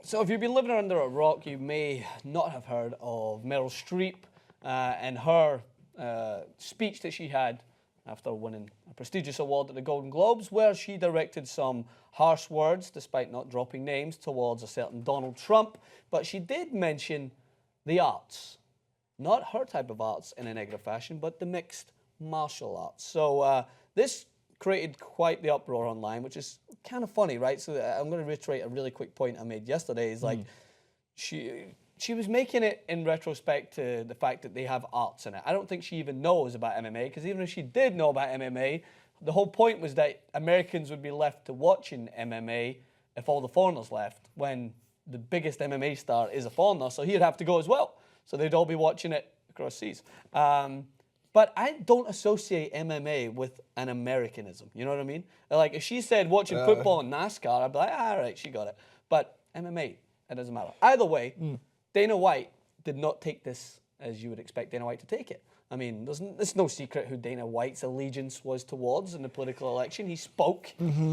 So if you've been living under a rock, you may not have heard of Meryl Streep and her speech that she had after winning a prestigious award at the Golden Globes, where she directed some harsh words, despite not dropping names, towards a certain Donald Trump. But she did mention the arts. Not her type of arts in a negative fashion, but the mixed martial arts. So this created quite the uproar online, which is kind of funny, right? So I'm going to reiterate a really quick point I made yesterday. Is like she was making it in retrospect to the fact that they have arts in it. I don't think she even knows about MMA, because even if she did know about MMA, the whole point was that Americans would be left to watching MMA if all the foreigners left, when the biggest MMA star is a foreigner, so he'd have to go as well. So they'd all be watching it across seas. But I don't associate MMA with an Americanism. You know what I mean? Like, if she said watching football and NASCAR, I'd be like, all right, she got it. But MMA, it doesn't matter. Either way, Dana White did not take this as you would expect Dana White to take it. I mean, there's no secret who Dana White's allegiance was towards in the political election. He spoke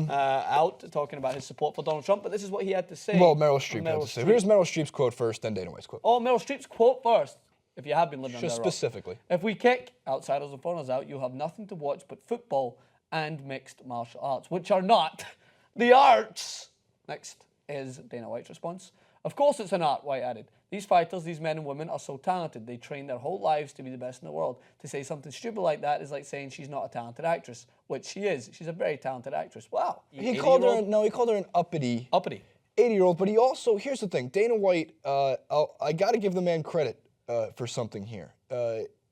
out talking about his support for Donald Trump, but this is what he had to say. Well, Meryl Streep had to say. Here's Meryl Streep's quote first, then Dana White's quote. Oh, Meryl Streep's quote first. If you have been living under a rock. Specifically. If we kick outsiders and foreigners out, you'll have nothing to watch but football and mixed martial arts, which are not the arts. Next is Dana White's response. Of course it's an art, White added. These fighters, these men and women are so talented. They train their whole lives to be the best in the world. To say something stupid like that is like saying she's not a talented actress, which she is. She's a very talented actress. Wow. He called her an uppity 80-year-old, but he also, here's the thing, Dana White, I got to give the man credit for something here.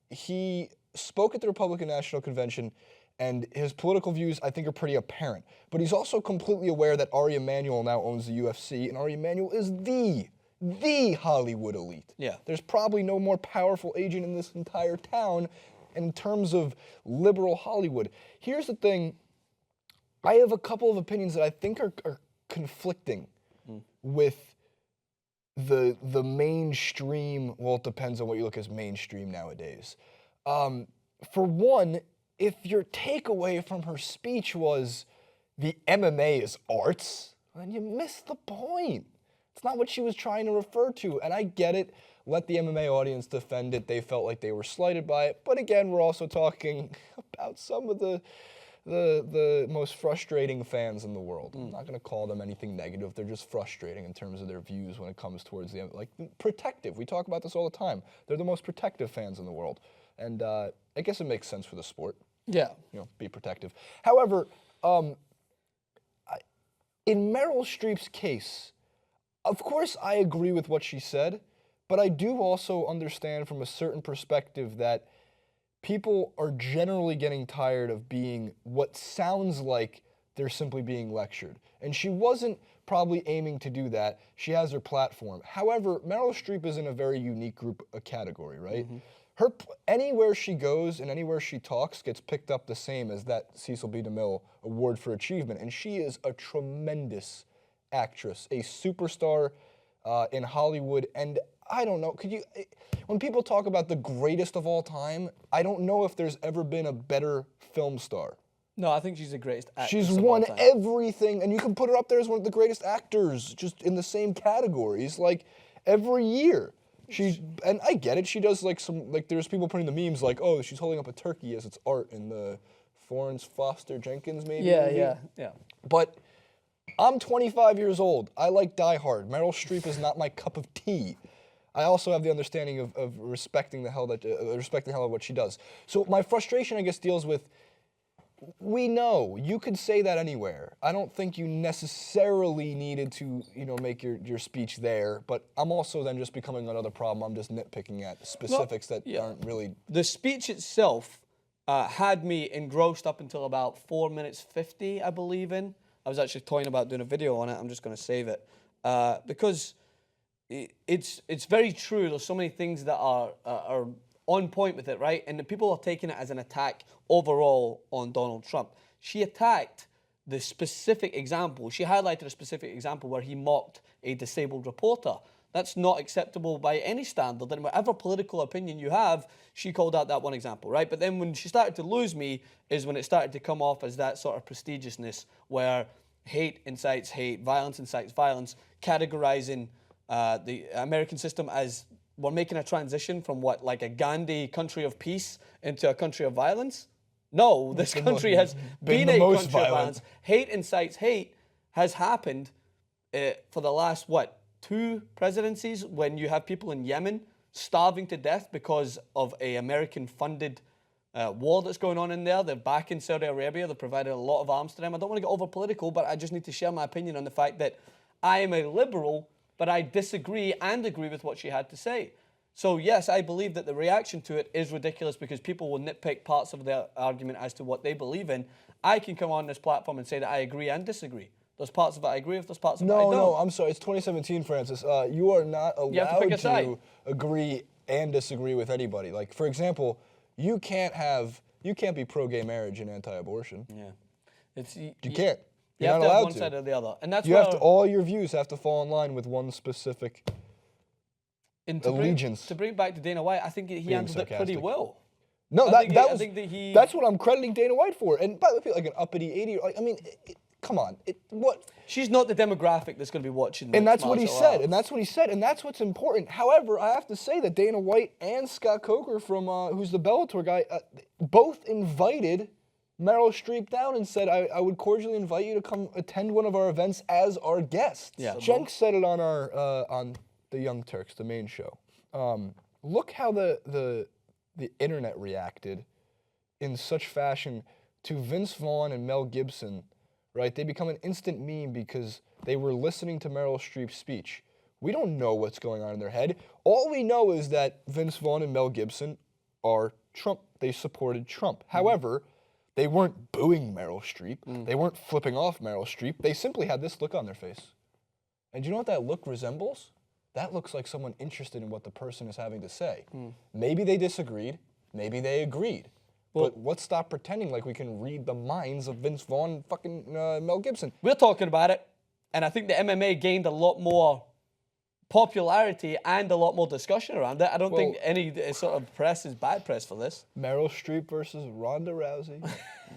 He spoke at the Republican National Convention, and his political views, I think, are pretty apparent. But he's also completely aware that Ari Emanuel now owns the UFC, and Ari Emanuel is the Hollywood elite. Yeah. There's probably no more powerful agent in this entire town in terms of liberal Hollywood. Here's the thing. I have a couple of opinions that I think are conflicting with the mainstream. Well, it depends on what you look as mainstream nowadays. For one, if your takeaway from her speech was the MMA is arts, then you missed the point. It's not what she was trying to refer to, and I get it. Let the MMA audience defend it. They felt like they were slighted by it, but again, we're also talking about some of the most frustrating fans in the world. I'm not going to call them anything negative. They're just frustrating in terms of their views when it comes towards the, like, protective. We talk about this all the time. They're the most protective fans in the world, and I guess it makes sense for the sport. Yeah. You know, be protective. However, in Meryl Streep's case, of course I agree with what she said, but I do also understand from a certain perspective that people are generally getting tired of being what sounds like they're simply being lectured. And she wasn't probably aiming to do that. She has her platform. However, Meryl Streep is in a very unique group, a category, right? Anywhere she goes and anywhere she talks gets picked up the same as that Cecil B. DeMille Award for Achievement. And she is a tremendous actress, a superstar in Hollywood. And I don't know, when people talk about the greatest of all time, I don't know if there's ever been a better film star. No, I think she's the greatest actress. She's won everything, and you can put her up there as one of the greatest actors, just in the same categories, like every year. And I get it, she does there's people putting the memes like, oh, she's holding up a turkey as it's art in the Florence Foster Jenkins maybe movie. Yeah. But I'm 25 years old. I like Die Hard. Meryl Streep is not my cup of tea. I also have the understanding of respecting the hell of what she does. So my frustration, I guess, deals with, we know you could say that anywhere. I don't think you necessarily needed to, make your speech there. But I'm also then just becoming another problem. I'm just nitpicking at specifics that aren't really. The speech itself had me engrossed up until about 4 minutes 50, I believe in. I was actually toying about doing a video on it. I'm just going to save it because it's very true. There's so many things that are on point with it, right? And the people are taking it as an attack overall on Donald Trump. She attacked the specific example. She highlighted a specific example where he mocked a disabled reporter. That's not acceptable by any standard. And whatever political opinion you have, she called out that one example, right? But then when she started to lose me is when it started to come off as that sort of prestigiousness where hate incites hate, violence incites violence, categorizing the American system as we're making a transition from what, like a Gandhi country of peace into a country of violence? No, this country has been a country of violence. Hate incites hate has happened for the last, 2 presidencies, when you have people in Yemen starving to death because of a American-funded war that's going on in there. They're back in Saudi Arabia. They've provided a lot of arms to them. I don't want to get over political, but I just need to share my opinion on the fact that I am a liberal, but I disagree and agree with what she had to say. So yes, I believe that the reaction to it is ridiculous because people will nitpick parts of their argument as to what they believe in. I can come on this platform and say that I agree and disagree. There's parts of it I agree with, there's parts of it I don't. No, I'm sorry. It's 2017, Francis. You are not allowed to agree and disagree with anybody. Like, for example, you can't be pro-gay marriage and anti-abortion. Yeah, you can't. You have to have one side or the other, and that's all your views have to fall in line with one specific allegiance. To bring it back to Dana White, I think he handled it pretty well. No, that's what I'm crediting Dana White for. And by the way, like an uppity 80, come on, what? She's not the demographic that's going to be watching. And that's what he said. And that's what he said. And that's what's important. However, I have to say that Dana White and Scott Coker from who's the Bellator guy, both invited Meryl Streep down and said, I would cordially invite you to come attend one of our events as our guest. Yeah. Jenks said it on our on the Young Turks, the main show. Look how the internet reacted in such fashion to Vince Vaughn and Mel Gibson, right? They become an instant meme because they were listening to Meryl Streep's speech. We don't know what's going on in their head. All we know is that Vince Vaughn and Mel Gibson are Trump. They supported Trump. However, they weren't booing Meryl Streep. They weren't flipping off Meryl Streep. They simply had this look on their face. And do you know what that look resembles? That looks like someone interested in what the person is having to say. Maybe they disagreed. Maybe they agreed. But let's stop pretending like we can read the minds of Vince Vaughn and fucking Mel Gibson. We're talking about it, and I think the MMA gained a lot more popularity and a lot more discussion around it. I don't think any sort of press is bad press for this. Meryl Streep versus Ronda Rousey,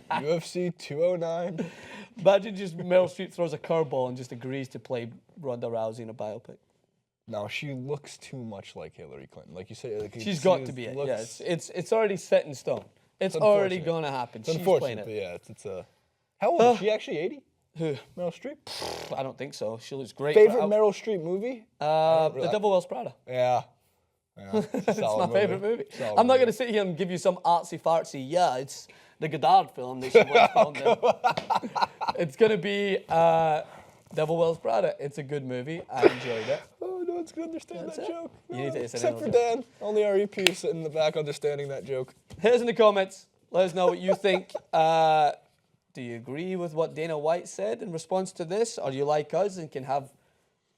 UFC 209. Imagine just Meryl Streep throws a curveball and just agrees to play Ronda Rousey in a biopic. No, she looks too much like Hillary Clinton. Like you say, she's got to be it. Yeah, it's already set in stone. It's already going to happen. It's she's playing it. Yeah, it's a. How old is she? Actually 80? Who? Meryl Streep? I don't think so. She looks great. Favorite Meryl Streep movie? The Devil Wears Prada. Yeah. It's my favorite movie. I'm not going to sit here and give you some artsy fartsy. Yeah, it's the Godard film. They should watch on them. It's going to be Devil Wears Prada. It's a good movie. I enjoyed it. Oh, no one's going to understand that joke. You need to except for Dan. Only our EP is sitting in the back understanding that joke. Hit us in the comments. Let us know what you think. Do you agree with what Dana White said in response to this? Or do you like us and can have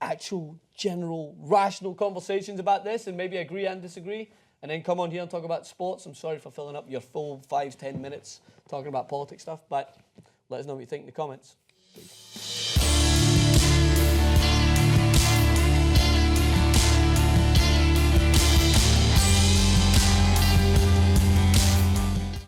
actual, general, rational conversations about this and maybe agree and disagree? And then come on here and talk about sports. I'm sorry for filling up your full 5-10 minutes talking about politics stuff, but let us know what you think in the comments. Peace.